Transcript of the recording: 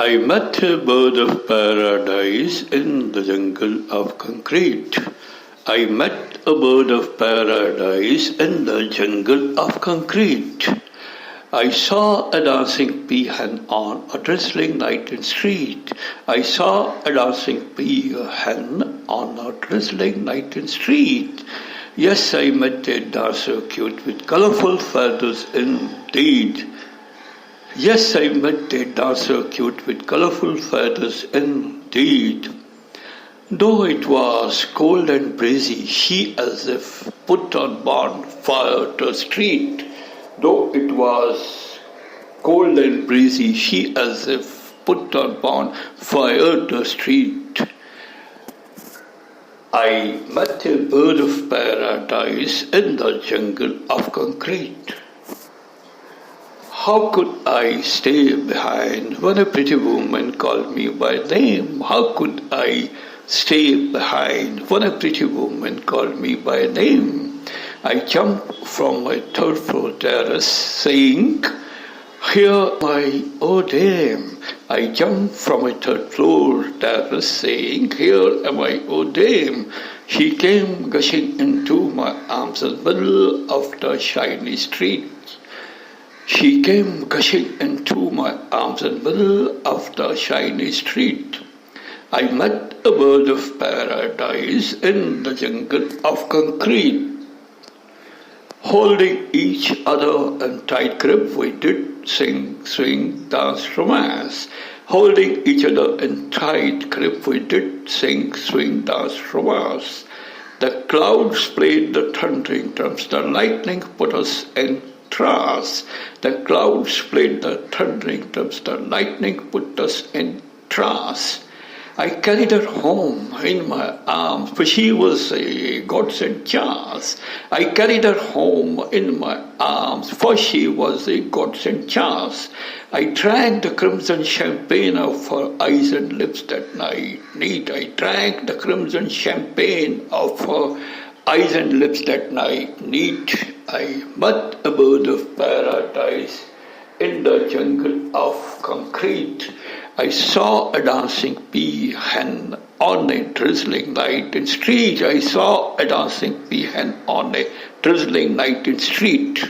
I met a bird of paradise in the jungle of concrete. I met a bird of paradise in the jungle of concrete. I saw a dancing peahen on a drizzling night in street. I saw a dancing peahen on a drizzling night in street. Yes, I met a dancer cute with colorful feathers indeed. Yes, I met a dancer cute with colorful feathers indeed. Though it was cold and breezy, she as if put on bonfire to street. Though it was cold and breezy, she as if put on bonfire to street. I met a bird of paradise in the jungle of concrete. How could I stay behind when a pretty woman called me by name? How could I stay behind when a pretty woman called me by name? I jumped from my third floor terrace saying, "Here my oh dame." I jumped from my third floor terrace saying, "Here am I, oh dame." She came gushing into my arms in the middle of the shiny street. She came gushing into my arms in the middle of the shiny street. I met a bird of paradise in the jungle of concrete. Holding each other in tight grip, we did sing, swing, dance, romance. Holding each other in tight grip, we did sing, swing, dance, romance. The clouds played the thundering drums, the lightning put us in trance. The clouds played the thundering drums, the lightning put us in trance. I carried her home in my arms, for she was a godsend chance. I carried her home in my arms, for she was a godsend chance. I drank the crimson champagne of her eyes and lips that night. Neat, I drank the crimson champagne of her eyes and lips that night. Neat, I met a bird of paradise in the jungle of concrete. I saw a dancing peahen on a drizzling night in street. I saw a dancing peahen on a drizzling night in street.